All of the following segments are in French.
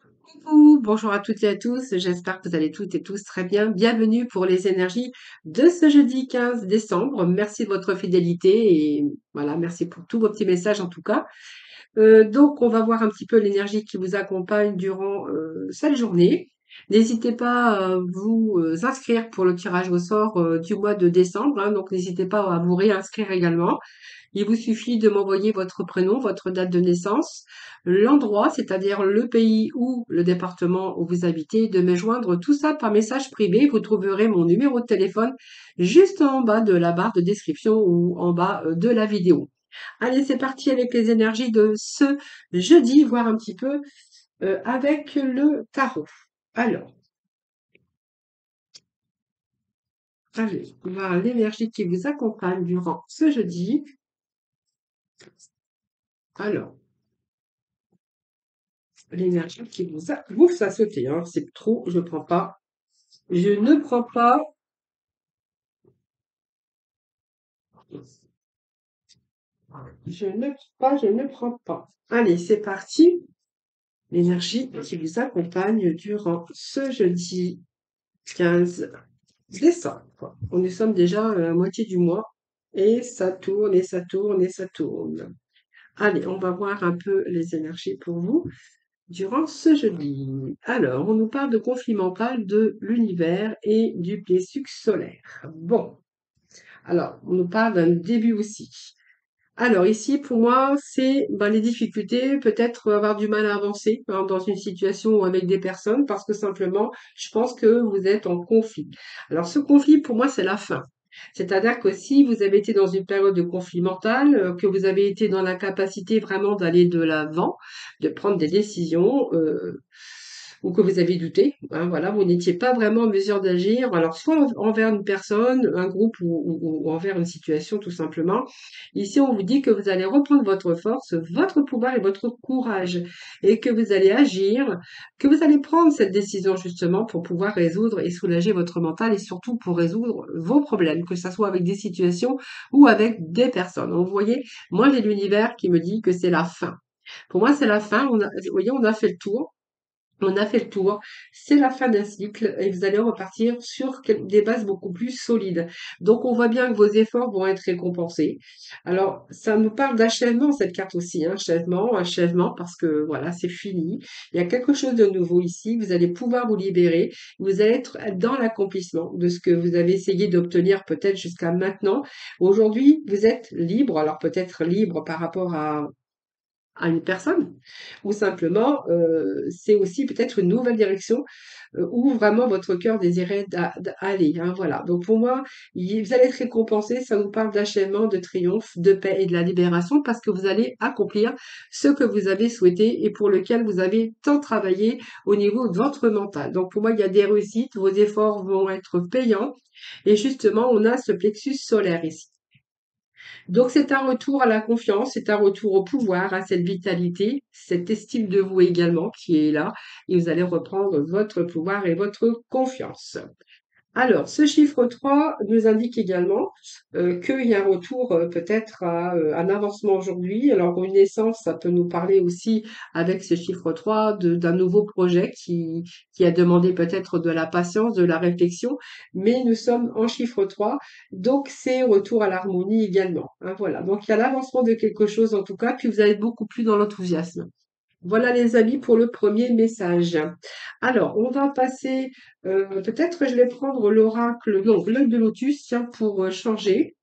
Coucou, bonjour à toutes et à tous, j'espère que vous allez toutes et tous très bien. Bienvenue pour les énergies de ce jeudi 15 décembre. Merci de votre fidélité et voilà, merci pour tous vos petits messages en tout cas. Donc, on va voir un petit peu l'énergie qui vous accompagne durant cette journée. N'hésitez pas à vous inscrire pour le tirage au sort du mois de décembre, hein, donc n'hésitez pas à vous réinscrire également. Il vous suffit de m'envoyer votre prénom, votre date de naissance, l'endroit, c'est-à-dire le pays ou le département où vous habitez, de me joindre tout ça par message privé. Vous trouverez mon numéro de téléphone juste en bas de la barre de description ou en bas de la vidéo. Allez, c'est parti avec les énergies de ce jeudi, voir un petit peu avec le tarot. Alors, allez, voir l'énergie qui vous accompagne durant ce jeudi. Alors, l'énergie qui vous a... Ouf, ça a sauté, hein, c'est trop, je prends pas. Je ne prends pas. Je ne prends pas. Allez, c'est parti. L'énergie qui vous accompagne durant ce jeudi 15 décembre. Nous sommes déjà à la moitié du mois et ça tourne et ça tourne et ça tourne. Allez, on va voir un peu les énergies pour vous durant ce jeudi. Alors, on nous parle de conflit mental de l'univers et du plexus solaire. Bon, alors, on nous parle d'un début aussi. Alors ici, pour moi, c'est les difficultés, peut-être avoir du mal à avancer hein, dans une situation ou avec des personnes, parce que simplement, je pense que vous êtes en conflit. Alors ce conflit, pour moi, c'est la fin. C'est-à-dire que si vous avez été dans une période de conflit mental, que vous avez été dans l'incapacité vraiment d'aller de l'avant, de prendre des décisions, ou que vous avez douté, hein, voilà, vous n'étiez pas vraiment en mesure d'agir, alors soit envers une personne, un groupe ou envers une situation tout simplement. Ici, on vous dit que vous allez reprendre votre force, votre pouvoir et votre courage, et que vous allez agir, que vous allez prendre cette décision justement pour pouvoir résoudre et soulager votre mental et surtout pour résoudre vos problèmes, que ce soit avec des situations ou avec des personnes. Donc, vous voyez, moi j'ai l'univers qui me dit que c'est la fin. Pour moi, c'est la fin. Vous voyez, on a fait le tour. On a fait le tour, c'est la fin d'un cycle et vous allez repartir sur des bases beaucoup plus solides. Donc on voit bien que vos efforts vont être récompensés. Alors ça nous parle d'achèvement cette carte aussi, hein, achèvement, achèvement parce que voilà, c'est fini. Il y a quelque chose de nouveau ici, vous allez pouvoir vous libérer, vous allez être dans l'accomplissement de ce que vous avez essayé d'obtenir peut-être jusqu'à maintenant. Aujourd'hui, vous êtes libre, alors peut-être libre par rapport à une personne, ou simplement, c'est aussi peut-être une nouvelle direction où vraiment votre cœur désirait aller. Hein, voilà. Donc pour moi, vous allez être récompensé. Ça nous parle d'achèvement, de triomphe, de paix et de la libération parce que vous allez accomplir ce que vous avez souhaité et pour lequel vous avez tant travaillé au niveau de votre mental. Donc pour moi, il y a des réussites. Vos efforts vont être payants. Et justement, on a ce plexus solaire ici. Donc c'est un retour à la confiance, c'est un retour au pouvoir, à cette vitalité, cette estime de vous également qui est là, et vous allez reprendre votre pouvoir et votre confiance. Alors, ce chiffre 3 nous indique également qu'il y a un retour peut-être à un avancement aujourd'hui. Alors, une naissance, ça peut nous parler aussi avec ce chiffre 3 d'un nouveau projet qui a demandé peut-être de la patience, de la réflexion, mais nous sommes en chiffre 3, donc c'est retour à l'harmonie également. Hein, voilà, donc il y a l'avancement de quelque chose en tout cas, puis vous allez être beaucoup plus dans l'enthousiasme. Voilà les amis pour le premier message. Alors, on va passer, peut-être je vais prendre l'oracle, non, l'œil de lotus, tiens, pour changer.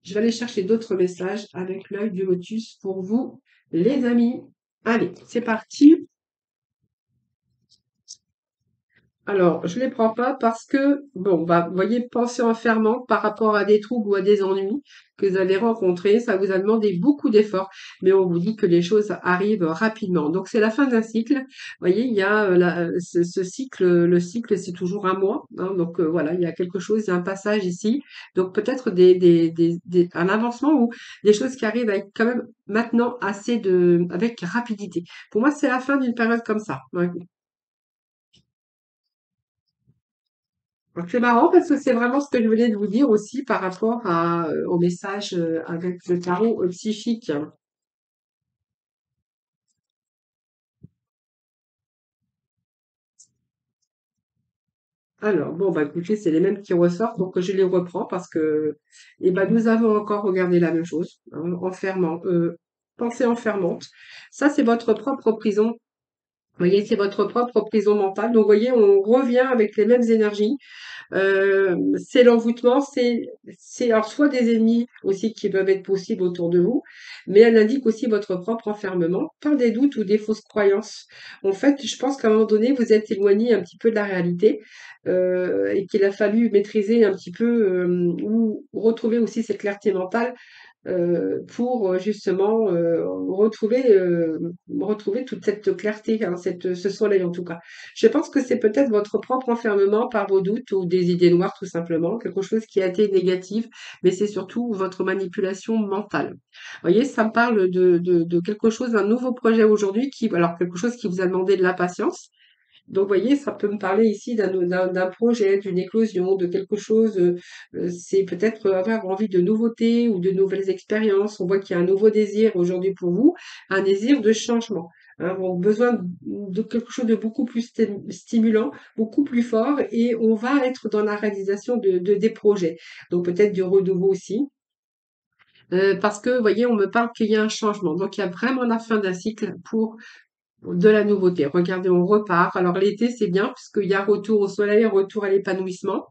Je vais aller chercher d'autres messages avec l'œil du lotus pour vous, les amis. Allez, c'est parti. Alors, je les prends pas parce que, bon, bah, vous voyez, pensée enfermante par rapport à des troubles ou à des ennuis que vous avez rencontrés, ça vous a demandé beaucoup d'efforts, mais on vous dit que les choses arrivent rapidement. Donc, c'est la fin d'un cycle. Vous voyez, il y a ce cycle, le cycle, c'est toujours un mois. Hein, donc, voilà, il y a quelque chose, il y a un passage ici. Donc, peut-être un avancement ou des choses qui arrivent avec quand même maintenant avec rapidité. Pour moi, c'est la fin d'une période comme ça. Ouais. Donc, c'est marrant parce que c'est vraiment ce que je venais de vous dire aussi par rapport au message avec le tarot psychique. Alors, bon, bah, écoutez, c'est les mêmes qui ressortent, donc je les reprends parce que, eh ben, nous avons encore regardé la même chose, hein, pensée enfermante. Ça, c'est votre propre prison. Vous voyez, c'est votre propre prison mentale. Donc, vous voyez, on revient avec les mêmes énergies. C'est l'envoûtement, c'est alors soit des ennemis aussi qui peuvent être possibles autour de vous, mais elle indique aussi votre propre enfermement par des doutes ou des fausses croyances. En fait, je pense qu'à un moment donné, vous êtes éloigné un petit peu de la réalité et qu'il a fallu maîtriser un petit peu ou retrouver aussi cette clarté mentale pour justement retrouver toute cette clarté, hein, ce soleil en tout cas. Je pense que c'est peut-être votre propre enfermement par vos doutes ou des idées noires tout simplement, quelque chose qui a été négatif, mais c'est surtout votre manipulation mentale. Vous voyez, ça me parle de quelque chose, d'un nouveau projet aujourd'hui alors quelque chose qui vous a demandé de la patience. Donc, vous voyez, ça peut me parler ici d'un projet, d'une éclosion, de quelque chose. C'est peut-être avoir envie de nouveautés ou de nouvelles expériences. On voit qu'il y a un nouveau désir aujourd'hui pour vous, un désir de changement. Hein, donc, besoin de quelque chose de beaucoup plus stimulant, beaucoup plus fort, et on va être dans la réalisation des projets. Donc, peut-être du renouveau aussi. Parce que, vous voyez, on me parle qu'il y a un changement. Donc, il y a vraiment la fin d'un cycle pour de la nouveauté. Regardez, on repart. Alors l'été, c'est bien puisqu'il y a retour au soleil, retour à l'épanouissement.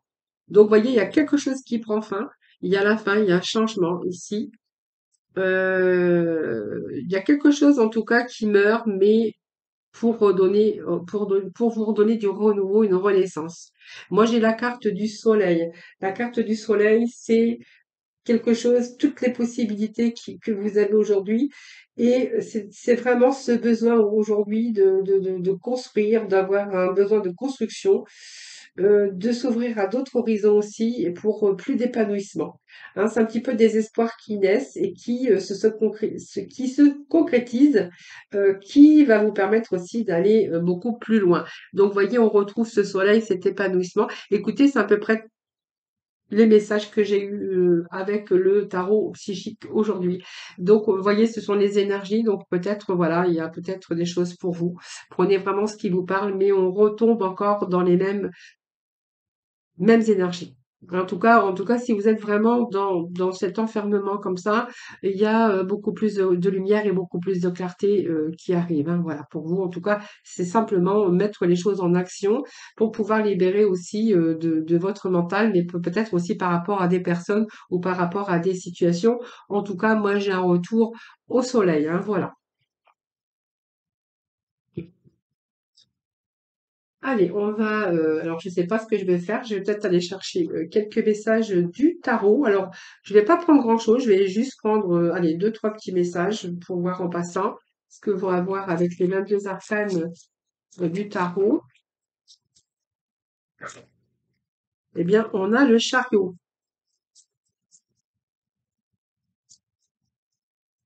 Donc, vous voyez, il y a quelque chose qui prend fin. Il y a la fin, il y a un changement ici. Il y a quelque chose en tout cas qui meurt, mais pour redonner, pour vous redonner du renouveau, une renaissance. Moi, j'ai la carte du soleil. La carte du soleil, c'est quelque chose, toutes les possibilités que vous avez aujourd'hui. Et c'est vraiment ce besoin aujourd'hui de construire, d'avoir un besoin de construction, de s'ouvrir à d'autres horizons aussi et pour plus d'épanouissement. Hein, c'est un petit peu des espoirs qui naissent et qui se concrétisent, qui va vous permettre aussi d'aller beaucoup plus loin. Donc, voyez, on retrouve ce soleil, cet épanouissement. Écoutez, c'est à peu près les messages que j'ai eus avec le tarot psychique aujourd'hui. Donc, vous voyez, ce sont les énergies. Donc, peut-être, voilà, il y a peut-être des choses pour vous. Prenez vraiment ce qui vous parle, mais on retombe encore dans les mêmes énergies. En tout cas, si vous êtes vraiment dans cet enfermement comme ça, il y a beaucoup plus de lumière et beaucoup plus de clarté qui arrive. Hein. Voilà, pour vous, en tout cas, c'est simplement mettre les choses en action pour pouvoir libérer aussi de votre mental, mais peut-être aussi par rapport à des personnes ou par rapport à des situations. En tout cas, moi, j'ai un retour au soleil. Hein, voilà. Allez, alors, je sais pas ce que je vais faire. Je vais peut-être aller chercher quelques messages du tarot. Alors, je vais pas prendre grand-chose. Je vais juste prendre, allez, deux, trois petits messages pour voir en passant ce que vont avoir avec les 22 arcanes du tarot. Eh bien, on a le chariot.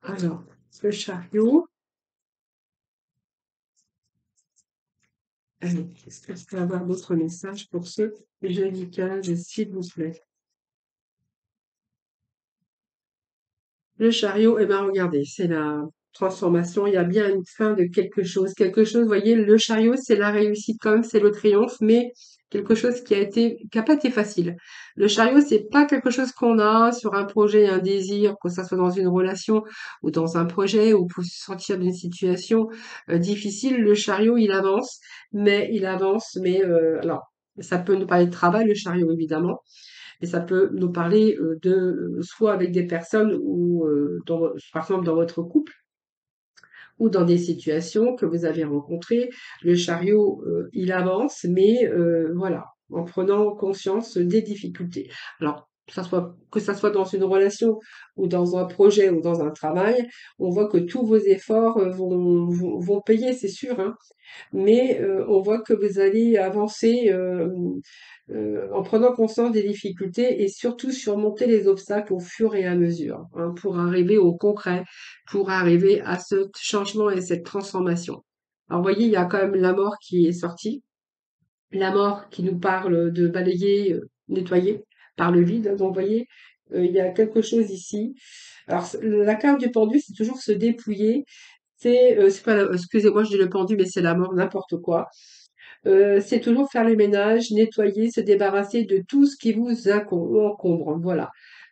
Alors, le chariot. Allez, est-ce que je peux avoir d'autres messages pour ce jeudi 15, s'il vous plaît? Le chariot, eh ben regardez, c'est la transformation. Il y a bien une fin de quelque chose. Quelque chose, vous voyez, le chariot, c'est la réussite quand même, c'est le triomphe, mais quelque chose qui a pas été facile. Le chariot, c'est pas quelque chose qu'on a sur un projet, un désir, que ça soit dans une relation ou dans un projet ou pour sortir d'une situation difficile. Le chariot, il avance, mais alors, ça peut nous parler de travail, le chariot, évidemment. Et ça peut nous parler soit avec des personnes ou par exemple dans votre couple ou dans des situations que vous avez rencontrées. Le chariot, il avance, mais voilà, en prenant conscience des difficultés. Alors, que ça soit dans une relation ou dans un projet ou dans un travail, on voit que tous vos efforts vont payer, c'est sûr, hein, mais on voit que vous allez avancer en prenant conscience des difficultés et surtout surmonter les obstacles au fur et à mesure, hein, pour arriver au concret, pour arriver à ce changement et cette transformation. Alors, vous voyez, il y a quand même la mort qui est sortie, la mort qui nous parle de balayer, nettoyer par le vide. Donc, vous voyez, il y a quelque chose ici. Alors, la carte du pendu, c'est toujours se dépouiller. C'est pas, excusez-moi, je dis le pendu, mais c'est la mort, n'importe quoi. c'est toujours faire le ménage, nettoyer, se débarrasser de tout ce qui vous encombre, voilà,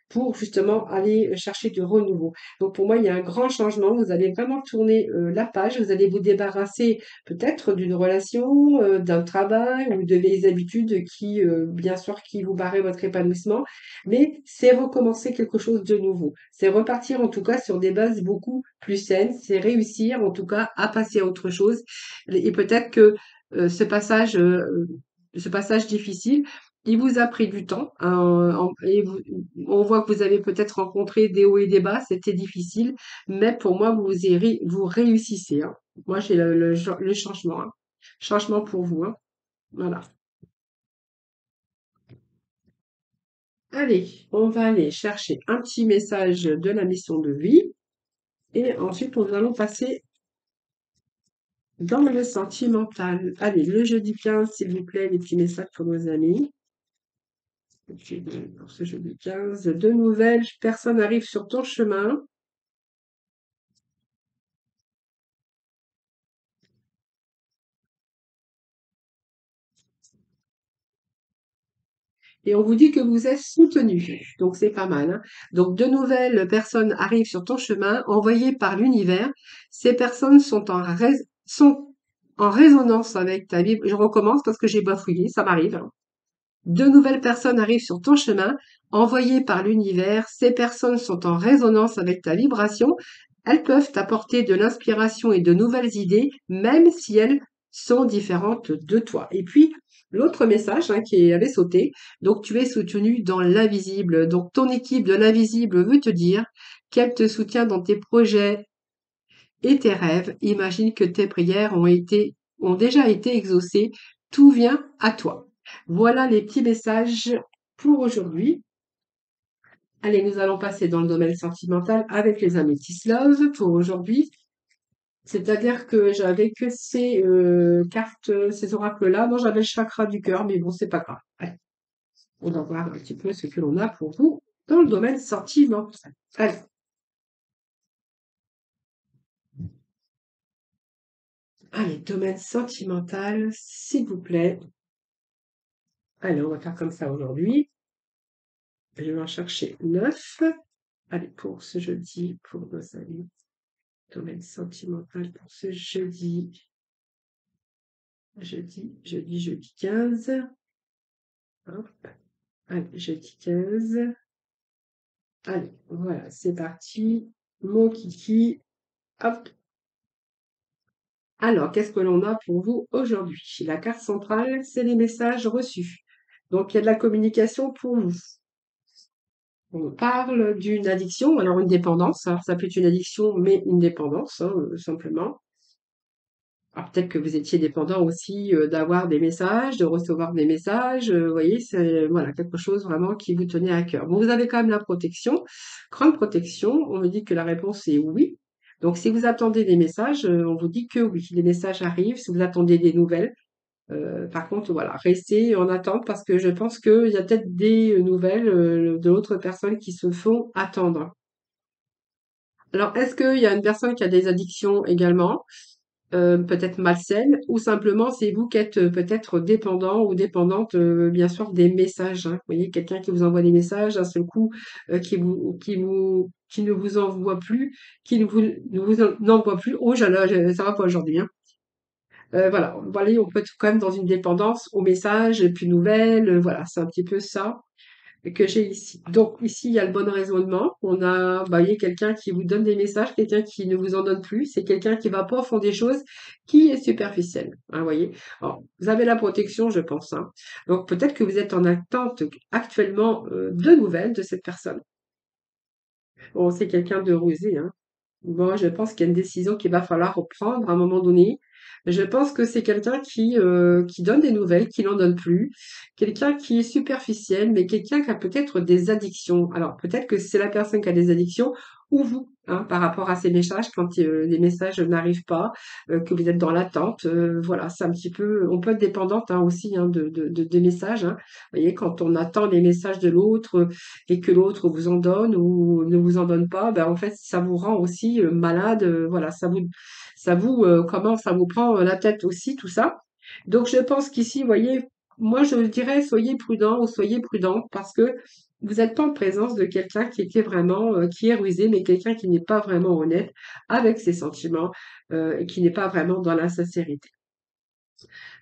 pour justement aller chercher du renouveau. Donc pour moi, il y a un grand changement. Vous allez vraiment tourner la page. Vous allez vous débarrasser peut-être d'une relation, d'un travail ou de vieilles habitudes qui, bien sûr, qui vous barraient votre épanouissement. Mais c'est recommencer quelque chose de nouveau. C'est repartir en tout cas sur des bases beaucoup plus saines. C'est réussir en tout cas à passer à autre chose. Et peut-être que euh, ce passage, euh, ce passage difficile, il vous a pris du temps, hein, on voit que vous avez peut-être rencontré des hauts et des bas, c'était difficile, mais pour moi, vous réussissez, hein. Moi, j'ai le changement, hein. Changement pour vous, hein. Voilà. Allez, on va aller chercher un petit message de la mission de vie et ensuite, nous allons passer dans le sentimental. Allez, le jeudi 15, s'il vous plaît, les petits messages pour nos amis. Pour ce jeudi 15, de nouvelles personnes arrivent sur ton chemin. Et on vous dit que vous êtes soutenu. Donc c'est pas mal, hein. Donc de nouvelles personnes arrivent sur ton chemin, envoyées par l'univers. Ces personnes sont en résonance avec ta vie. Je recommence parce que j'ai bafouillé, ça m'arrive, hein. De nouvelles personnes arrivent sur ton chemin, envoyées par l'univers. Ces personnes sont en résonance avec ta vibration. Elles peuvent t'apporter de l'inspiration et de nouvelles idées, même si elles sont différentes de toi. Et puis, l'autre message, hein, qui avait sauté, donc tu es soutenu dans l'invisible. Donc ton équipe de l'invisible veut te dire qu'elle te soutient dans tes projets et tes rêves. Imagine que tes prières ont déjà été exaucées. Tout vient à toi. Voilà les petits messages pour aujourd'hui. Allez, nous allons passer dans le domaine sentimental avec les Amethyst Love pour aujourd'hui. C'est-à-dire que j'avais que ces cartes, ces oracles-là. Moi, j'avais le chakra du cœur, mais bon, c'est pas grave. Allez, on va voir un petit peu ce que l'on a pour vous dans le domaine sentimental. Allez, allez, domaine sentimental, s'il vous plaît. Allez, on va faire comme ça aujourd'hui. Je vais en chercher 9. Allez, pour ce jeudi, pour nos amis. Domaine sentimental pour ce jeudi. Jeudi 15. Hop. Allez, jeudi 15. Allez, voilà, c'est parti. Mon kiki. Hop. Alors, qu'est-ce que l'on a pour vous aujourd'hui? La carte centrale, c'est les messages reçus. Donc, il y a de la communication pour vous. On parle d'une addiction, alors une dépendance. Alors, ça peut être une addiction, mais une dépendance, hein, simplement. Alors peut-être que vous étiez dépendant aussi d'avoir des messages, de recevoir des messages. Vous voyez, c'est voilà quelque chose vraiment qui vous tenait à cœur. Bon, vous avez quand même la protection, grande protection. On me dit que la réponse est oui. Donc si vous attendez des messages, on vous dit que oui, les messages arrivent. Si vous attendez des nouvelles, par contre, voilà, restez en attente parce que je pense qu'il y a peut-être des nouvelles de l'autre personne qui se font attendre. Alors, est-ce qu'il y a une personne qui a des addictions également? Peut-être malsaine, ou simplement c'est vous qui êtes peut-être dépendant ou dépendante, bien sûr, des messages, hein. Vous voyez, quelqu'un qui vous envoie des messages, d'un seul coup, qui ne vous envoie plus, qui n'envoie plus. Oh, ça va pas aujourd'hui, hein. Voilà, voilà, on peut être quand même dans une dépendance aux messages, et puis nouvelles, voilà, c'est un petit peu ça que j'ai ici. Donc ici, il y a le bon raisonnement. On a, bah, vous voyez, quelqu'un qui vous donne des messages, quelqu'un qui ne vous en donne plus. C'est quelqu'un qui va pas au fond des choses, qui est superficiel, hein, vous voyez. Alors, vous avez la protection, je pense, hein. Donc peut-être que vous êtes en attente actuellement de nouvelles de cette personne. Bon, c'est quelqu'un de rusé, hein. Bon, je pense qu'il y a une décision qu'il va falloir prendre à un moment donné. Je pense que c'est quelqu'un qui donne des nouvelles, qui n'en donne plus. Quelqu'un qui est superficiel, mais quelqu'un qui a peut-être des addictions. Alors, peut-être que c'est la personne qui a des addictions ou vous, hein, par rapport à ces messages, quand les messages n'arrivent pas, que vous êtes dans l'attente. Voilà, c'est un petit peu, on peut être dépendante hein, aussi hein, des messages, hein. Vous voyez, quand on attend les messages de l'autre, et que l'autre vous en donne ou ne vous en donne pas, ben en fait ça vous rend aussi malade, voilà, comment ça vous prend la tête aussi tout ça. Donc je pense qu'ici, vous voyez, moi je dirais soyez prudent ou soyez prudente parce que vous n'êtes pas en présence de quelqu'un qui était vraiment, qui est rusé, mais quelqu'un qui n'est pas vraiment honnête avec ses sentiments, et qui n'est pas vraiment dans la sincérité.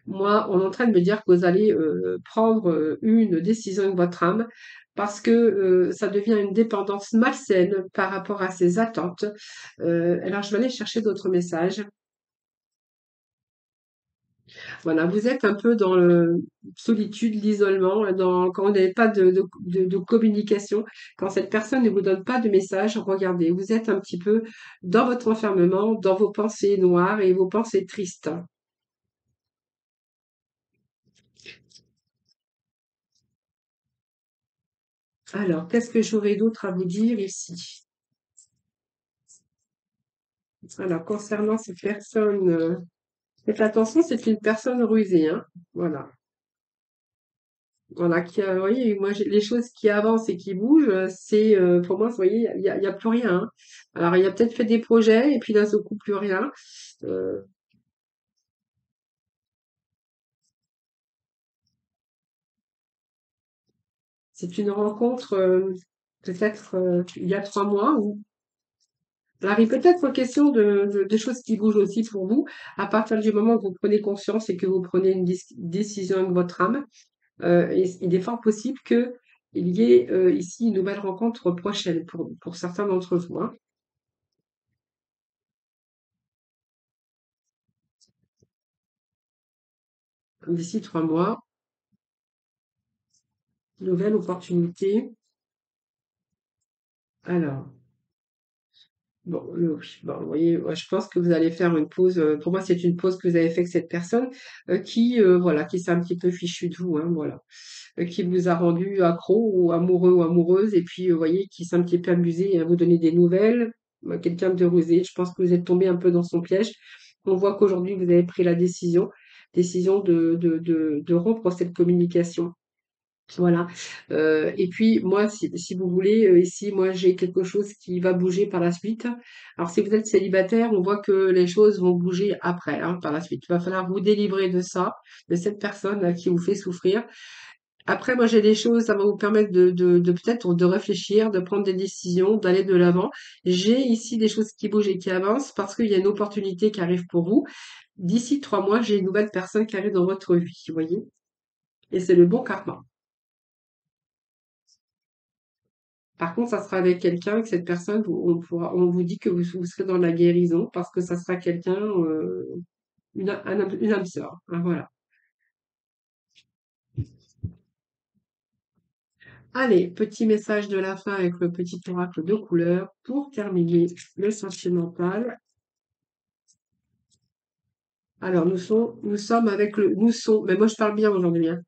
Moi, on est en train de me dire que vous allez prendre une décision avec votre âme parce que ça devient une dépendance malsaine par rapport à ses attentes. Alors, je vais aller chercher d'autres messages. Voilà, vous êtes un peu dans le solitude, l'isolement, quand on n'avait pas de communication, quand cette personne ne vous donne pas de message, regardez, vous êtes un petit peu dans votre enfermement, dans vos pensées noires et vos pensées tristes. Alors, qu'est-ce que j'aurais d'autre à vous dire ici? Alors, concernant cette personne, faites attention, c'est une personne rusée, hein. Voilà. Voilà, vous voyez, moi, les choses qui avancent et qui bougent, c'est, pour moi, vous voyez, il y a plus rien, hein. Alors, il a peut-être fait des projets et puis d'un seul coup, plus rien. Euh, c'est une rencontre, peut-être il y a 3 mois où il arrive peut-être question de choses qui bougent aussi pour vous. À partir du moment où vous prenez conscience et que vous prenez une décision avec votre âme, il est fort possible qu'il y ait ici une nouvelle rencontre prochaine pour certains d'entre vous, hein. D'ici 3 mois, nouvelle opportunité. Alors, bon, bon, vous voyez, ouais, je pense que vous allez faire une pause. Pour moi, c'est une pause que vous avez fait avec cette personne voilà, qui s'est un petit peu fichue de vous, hein, voilà, qui vous a rendu accro ou amoureux ou amoureuse, et puis, vous voyez, qui s'est un petit peu amusé à vous donner des nouvelles. Quelqu'un de rusé. Je pense que vous êtes tombé un peu dans son piège. On voit qu'aujourd'hui, vous avez pris la décision de rompre cette communication. Voilà. Et puis moi, si vous voulez, ici, moi, j'ai quelque chose qui va bouger par la suite. Alors, si vous êtes célibataire, on voit que les choses vont bouger après, hein, par la suite. Il va falloir vous délivrer de ça, de cette personne là qui vous fait souffrir. Après, moi, j'ai des choses, ça va vous permettre de peut-être de réfléchir, de prendre des décisions, d'aller de l'avant. J'ai ici des choses qui bougent et qui avancent parce qu'il y a une opportunité qui arrive pour vous. D'ici 3 mois, j'ai une nouvelle personne qui arrive dans votre vie, vous voyez? Et c'est le bon karma. Par contre, ça sera avec quelqu'un, que cette personne, on vous dit que vous serez dans la guérison parce que ça sera quelqu'un, une âme sœur, hein, voilà. Allez, petit message de la fin avec le petit oracle de couleur pour terminer le sentimental. Alors, nous sommes avec mais moi je parle bien aujourd'hui, hein.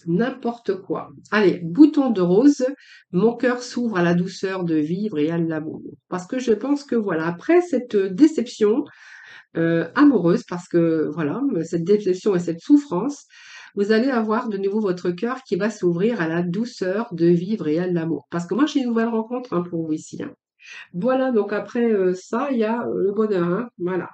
N'importe quoi. Allez, bouton de rose, mon cœur s'ouvre à la douceur de vivre et à l'amour. Parce que je pense que voilà, après cette déception, amoureuse parce que voilà, cette déception et cette souffrance, vous allez avoir de nouveau votre cœur qui va s'ouvrir à la douceur de vivre et à l'amour. Parce que moi, j'ai une nouvelle rencontre, hein, pour vous ici, hein. Voilà, donc après ça, il y a le bonheur, hein, voilà.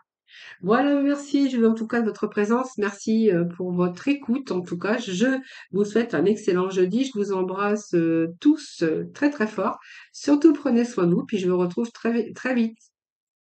Voilà, merci en tout cas de votre présence. Merci pour votre écoute. En tout cas, je vous souhaite un excellent jeudi. Je vous embrasse tous très très fort. Surtout prenez soin de vous, puis je vous retrouve très vite.